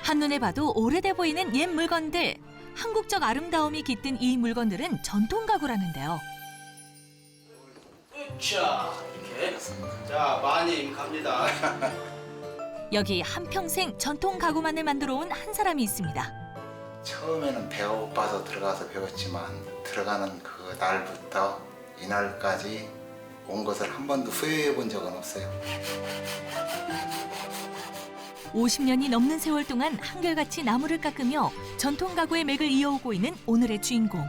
한눈에 봐도 오래돼 보이는 옛 물건들. 한국적 아름다움이 깃든 이 물건들은 전통 가구라는데요. 자, 이렇게. 자, 마님 갑니다. 여기 한평생 전통 가구만을 만들어 온 한 사람이 있습니다. 처음에는 배가 고파서 들어가서 배웠지만 들어가는 그 날부터 이날까지 온 것을 한 번도 후회해 본 적은 없어요. 50년이 넘는 세월 동안 한결같이 나무를 깎으며 전통 가구의 맥을 이어오고 있는 오늘의 주인공.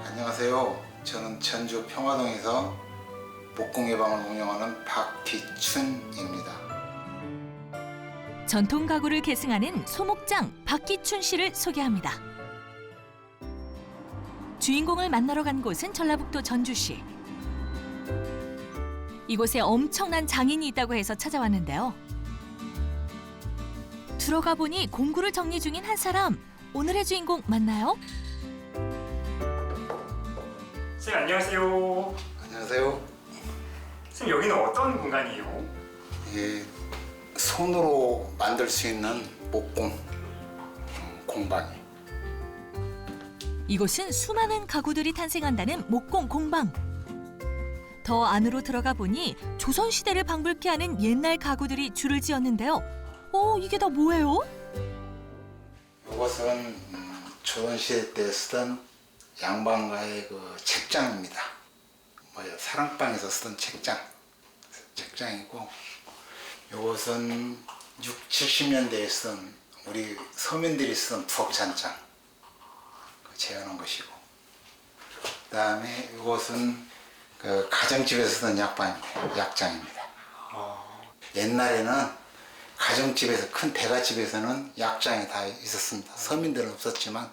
안녕하세요. 저는 전주 평화동에서 목공예방을 운영하는 박기춘입니다. 전통 가구를 계승하는 소목장 박기춘 씨를 소개합니다. 주인공을 만나러 간 곳은 전라북도 전주시. 이곳에 엄청난 장인이 있다고 해서 찾아왔는데요. 들어가 보니 공구를 정리 중인 한 사람. 오늘의 주인공 맞나요? 선생님 안녕하세요. 안녕하세요. 선생님 여기는 어떤 공간이에요? 예, 손으로 만들 수 있는 목공 공방이에요. 이곳은 수많은 가구들이 탄생한다는 목공 공방. 더 안으로 들어가 보니 조선시대를 방불케 하는 옛날 가구들이 줄을 지었는데요. 이게 다 뭐예요? 이것은 조선시대 때 쓰던 양반가의 그 책장입니다. 사랑방에서 쓰던 책장이고, 이것은 60, 70년대에 쓰던 우리 서민들이 쓰던 부엌잔장 재현한 것이고, 그다음에 이것은 그 가정집에서 쓰던 약장입니다. 옛날에는 가정집에서 큰 대갓집에서는 약장이 다 있었습니다. 서민들은 없었지만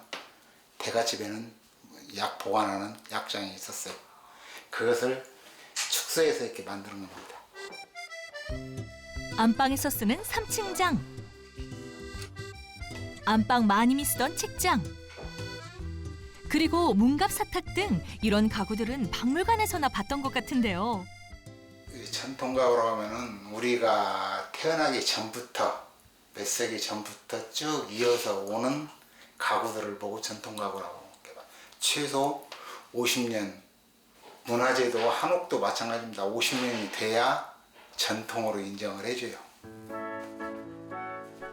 대갓집에는 약 보관하는 약장이 있었어요. 그것을 축소해서 이렇게 만드는 겁니다. 안방에서 쓰는 3층장, 안방 마님이 쓰던 책장, 그리고 문갑 사탁 등 이런 가구들은 박물관에서나 봤던 것 같은데요. 전통 가구라고 하면은 우리가 태어나기 전부터 몇 세기 전부터 쭉 이어서 오는 가구들을 보고 전통 가구라고 봐요. 최소 50년, 문화재도 한옥도 마찬가지입니다. 50년이 돼야 전통으로 인정을 해줘요.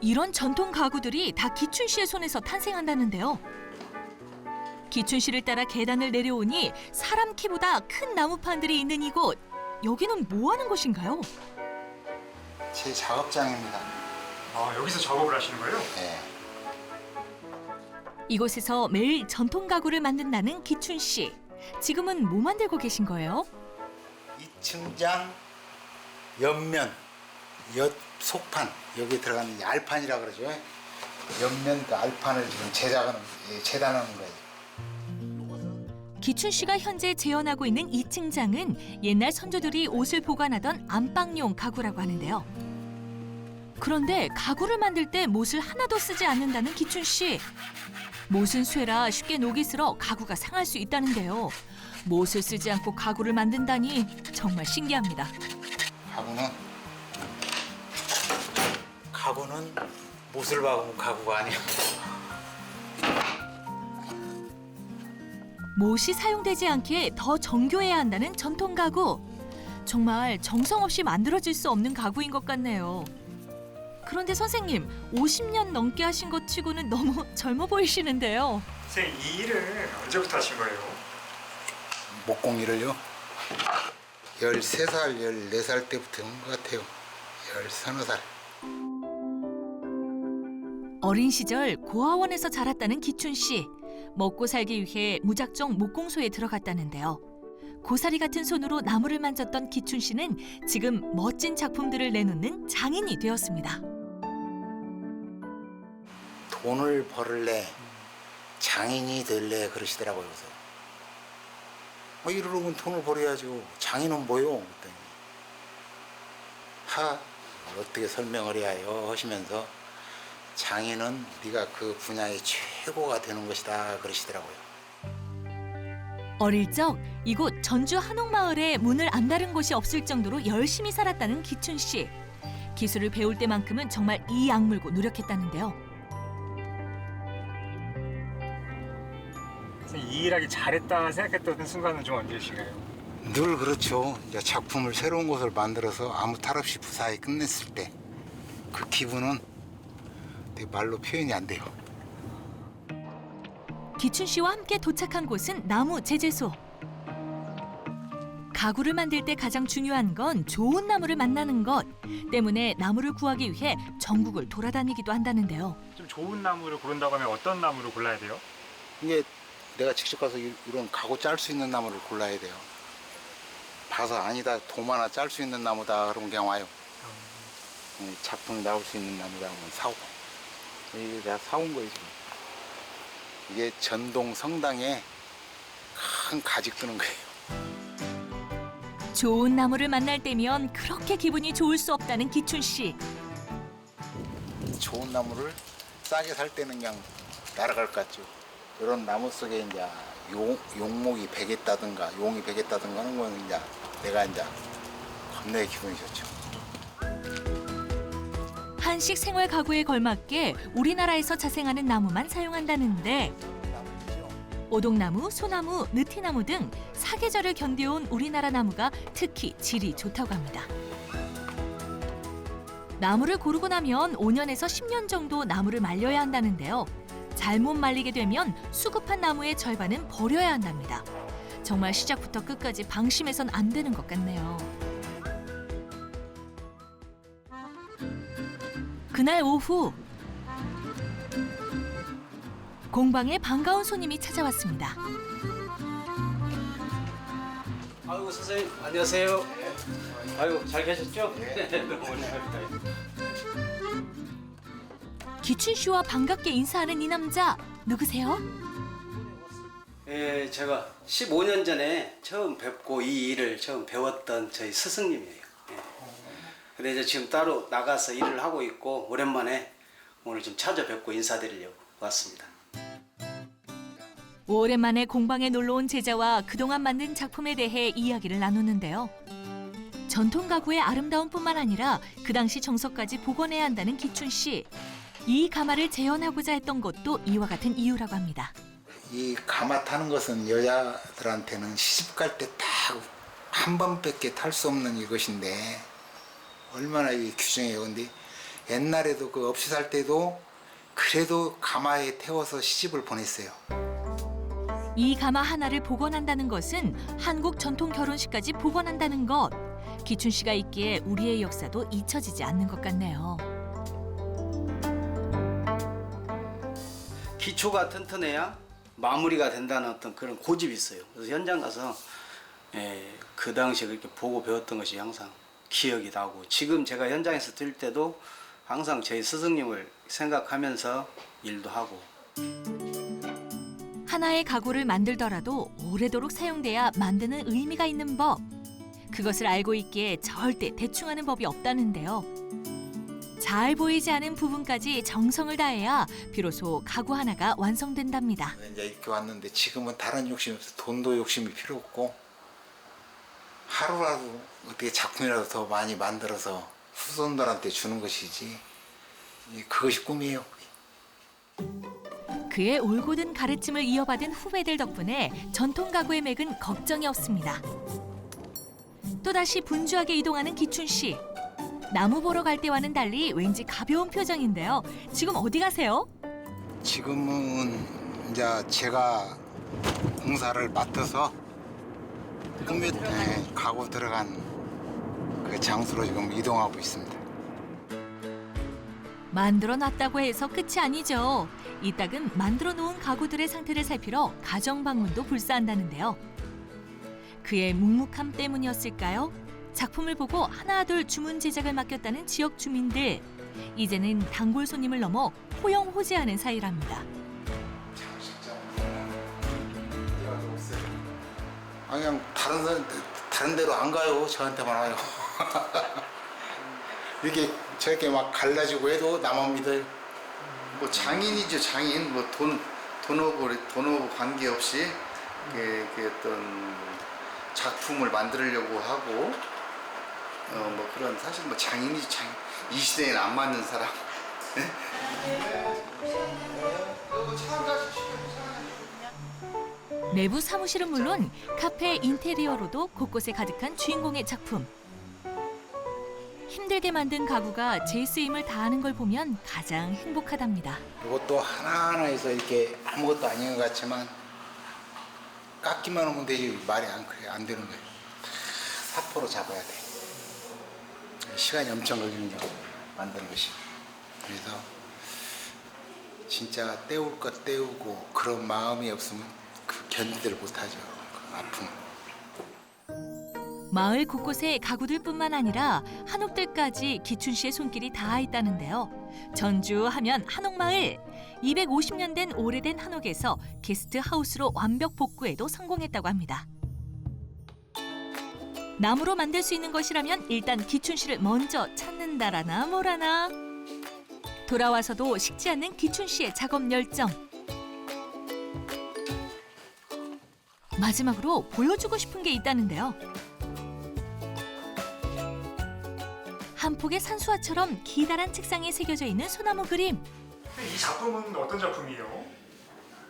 이런 전통 가구들이 다 기춘 씨의 손에서 탄생한다는데요. 기춘 씨를 따라 계단을 내려오니 사람 키보다 큰 나무판들이 있는 이곳. 여기는 뭐 하는 곳인가요? 제 작업장입니다. 여기서 작업을 하시는 거예요? 네. 이곳에서 매일 전통 가구를 만든다는 기춘 씨. 지금은 뭐 만들고 계신 거예요? 2층장 옆면, 옆 속판, 여기 들어가는 알판이라고 그러죠. 옆면 그 알판을 지금 재단하는 거예요. 기춘 씨가 현재 재현하고 있는 2층장은 옛날 선조들이 옷을 보관하던 안방용 가구라고 하는데요. 그런데 가구를 만들 때 못을 하나도 쓰지 않는다는 기춘 씨. 못은 쇠라 쉽게 녹이 슬어 가구가 상할 수 있다는데요. 못을 쓰지 않고 가구를 만든다니 정말 신기합니다. 가구는 못을 박으면 가구가 아니에요. 못이 사용되지 않기에 더 정교해야 한다는 전통 가구. 정말 정성 없이 만들어질 수 없는 가구인 것 같네요. 그런데 선생님, 50년 넘게 하신 것 치고는 너무 젊어 보이시는데요. 선생님 이 일을 언제부터 하신 거예요? 목공 일을요? 13살, 14살 때부터 한 것 같아요. 13살. 어린 시절 고아원에서 자랐다는 기춘 씨. 먹고 살기 위해 무작정 목공소에 들어갔다는데요. 고사리 같은 손으로 나무를 만졌던 기춘 씨는 지금 멋진 작품들을 내놓는 장인이 되었습니다. 돈을 벌을래, 장인이 될래 그러시더라고요. 그래서 이러려면 돈을 벌어야죠. 장인은 뭐요? 그랬더니 어떻게 설명을 해야 해요? 하시면서 장인은 네가 그 분야의 최고가 되는 것이다 그러시더라고요. 어릴 적 이곳 전주 한옥마을에 문을 안 닫은 곳이 없을 정도로 열심히 살았다는 기춘 씨. 기술을 배울 때만큼은 정말 이 악물고 노력했다는데요. 선생님 이 일하기 잘했다 생각했던 순간은 좀 언제신가요? 늘 그렇죠. 이제 작품을 새로운 것을 만들어서 아무 탈 없이 무사히 끝냈을 때 그 기분은 되게 말로 표현이 안 돼요. 기춘 씨와 함께 도착한 곳은 나무 제재소. 가구를 만들 때 가장 중요한 건 좋은 나무를 만나는 것 때문에 나무를 구하기 위해 전국을 돌아다니기도 한다는데요. 좀 좋은 나무를 고른다고 하면 어떤 나무를 골라야 돼요? 이게 내가 직접 가서 이런 가구 짤 수 있는 나무를 골라야 돼요. 봐서 아니다 돔 하나 짤 수 있는 나무다 그러면 그냥 와요. 작품이 나올 수 있는 나무다 하면 사고. 이게 내가 사온 거예요 지금. 이게 전동 성당에 큰 가지 뜨는 거예요. 좋은 나무를 만날 때면 그렇게 기분이 좋을 수 없다는 기춘 씨. 좋은 나무를 싸게 살 때는 그냥 날아갈 것 같죠. 이런 나무 속에 이제 용목이 베겠다든가 용이 베겠다든가 하는 건 이제 내가 이제 겁나게 기분이 좋죠. 한식 생활 가구에 걸맞게 우리나라에서 자생하는 나무만 사용한다는데 오동나무, 소나무, 느티나무 등 사계절을 견뎌온 우리나라 나무가 특히 질이 좋다고 합니다. 나무를 고르고 나면 5년에서 10년 정도 나무를 말려야 한다는데요. 잘못 말리게 되면 수급한 나무의 절반은 버려야 한답니다. 정말 시작부터 끝까지 방심해선 안 되는 것 같네요. 그날 오후 공방에 반가운 손님이 찾아왔습니다. 아이고 선생님 안녕하세요. 아이고 잘 계셨죠? 너무 오랜만이다. 기춘 씨와 반갑게 인사하는 이 남자 누구세요? 예, 제가 15년 전에 처음 뵙고 이 일을 처음 배웠던 저희 스승님이에요. 예. 근데 이제 지금 따로 나가서 일을 하고 있고 오랜만에 오늘 좀 찾아뵙고 인사드리려고 왔습니다. 오랜만에 공방에 놀러온 제자와 그동안 만든 작품에 대해 이야기를 나누는데요. 전통 가구의 아름다움뿐만 아니라 그 당시 정서까지 복원해야 한다는 기춘 씨. 이 가마를 재현하고자 했던 것도 이와 같은 이유라고 합니다. 이 가마 타는 것은 여자들한테는 시집 갈 때 딱 한 번밖에 탈 수 없는 이것인데 얼마나 이 규정이에요. 근데 옛날에도 그 없이 살 때도 그래도 가마에 태워서 시집을 보냈어요. 이 가마 하나를 복원한다는 것은 한국 전통 결혼식까지 복원한다는 것. 기춘 씨가 있기에 우리의 역사도 잊혀지지 않는 것 같네요. 기초가 튼튼해야 마무리가 된다는 어떤 그런 고집이 있어요. 그래서 현장 가서 그 당시에 그렇게 보고 배웠던 것이 항상 기억이 나고 지금 제가 현장에서 뛸 때도 항상 저희 스승님을 생각하면서 일도 하고. 하나의 가구를 만들더라도 오래도록 사용돼야 만드는 의미가 있는 법. 그것을 알고 있기에 절대 대충하는 법이 없다는데요. 잘 보이지 않은 부분까지 정성을 다해야 비로소 가구 하나가 완성된답니다. 이제 이렇게 왔는데 지금은 다른 욕심이 없어. 돈도 욕심이 필요 없고 하루라도 어떻게 작품이라도 더 많이 만들어서 후손들한테 주는 것이지 그것이 꿈이에요. 그의 올곧은 가르침을 이어받은 후배들 덕분에 전통 가구의 맥은 걱정이 없습니다. 또다시 분주하게 이동하는 기춘 씨. 나무 보러 갈 때와는 달리 왠지 가벼운 표정인데요. 지금 어디 가세요? 지금은 이제 제가 공사를 맡아서 꿈에 가구 들어간 그 장소로 지금 이동하고 있습니다. 만들어 놨다고 해서 끝이 아니죠. 이따금 만들어 놓은 가구들의 상태를 살피러 가정 방문도 불사한다는데요. 그의 묵묵함 때문이었을까요? 작품을 보고 하나둘 주문 제작을 맡겼다는 지역 주민들. 이제는 단골 손님을 넘어 호영호재하는 사이랍니다. 그냥 다른 데로 안 가요. 저한테만 와요. 이렇게 저렇게 막 갈라지고 해도 나만 믿어요. 뭐 장인이죠, 장인. 뭐 돈하고 관계없이 그 어떤 작품을 만들려고 하고 뭐 그런 사실 뭐 장인이지 장인. 이 시대에는 안 맞는 사람. 내부 사무실은 물론 카페 인테리어로도 곳곳에 가득한 주인공의 작품. 힘들게 만든 가구가 제 쓰임을 다하는 걸 보면 가장 행복하답니다. 이것도 하나하나에서 이렇게 아무것도 아닌 것 같지만 깎기만 하면 되지 말이 안 되는 거예요. 다 사포로 잡아야 돼. 시간이 엄청 걸리는 거 만드는 것이. 그래서 진짜 때울 것 때우고 그런 마음이 없으면 그 견디들 못하죠. 그 아픔. 마을 곳곳에 가구들뿐만 아니라 한옥들까지 기춘 씨의 손길이 닿아 있다는데요. 전주 하면 한옥마을. 250년 된 오래된 한옥에서 게스트하우스로 완벽 복구에도 성공했다고 합니다. 나무로 만들 수 있는 것이라면 일단 기춘 씨를 먼저 찾는다라나 뭐라나. 돌아와서도 식지 않는 기춘 씨의 작업 열정. 마지막으로 보여주고 싶은 게 있다는데요. 한 폭의 산수화처럼 기다란 책상에 새겨져 있는 소나무 그림. 이 작품은 어떤 작품이에요?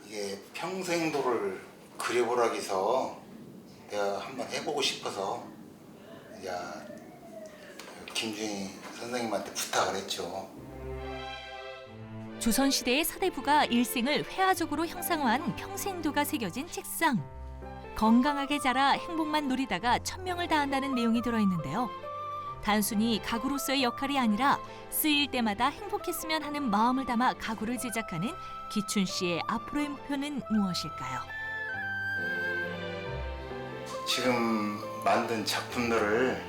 이게 평생도를 그려보라고 해서 내가 한번 해보고 싶어서 이제 김준희 선생님한테 부탁을 했죠. 조선시대의 사대부가 일생을 회화적으로 형상화한 평생도가 새겨진 책상. 건강하게 자라 행복만 누리다가 천명을 다한다는 내용이 들어있는데요. 단순히 가구로서의 역할이 아니라 쓰일 때마다 행복했으면 하는 마음을 담아 가구를 제작하는 기춘 씨의 앞으로의 목표는 무엇일까요? 지금 만든 작품들을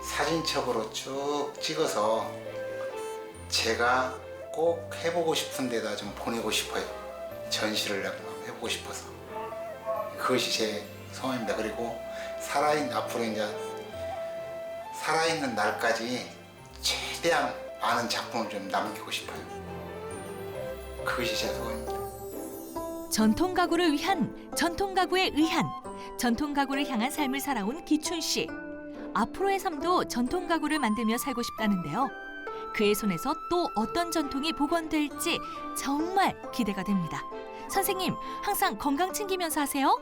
사진첩으로 쭉 찍어서 제가 꼭 해보고 싶은 데다 좀 보내고 싶어요. 전시를 해보고 싶어서. 그것이 제 소원입니다. 그리고 앞으로 이제 살아있는 날까지 최대한 많은 작품을 좀 남기고 싶어요. 그것이 제 소원입니다. 전통 가구를 위한, 전통 가구에 의한, 전통 가구를 향한 삶을 살아온 기춘 씨. 앞으로의 삶도 전통 가구를 만들며 살고 싶다는데요. 그의 손에서 또 어떤 전통이 복원될지 정말 기대가 됩니다. 선생님, 항상 건강 챙기면서 하세요.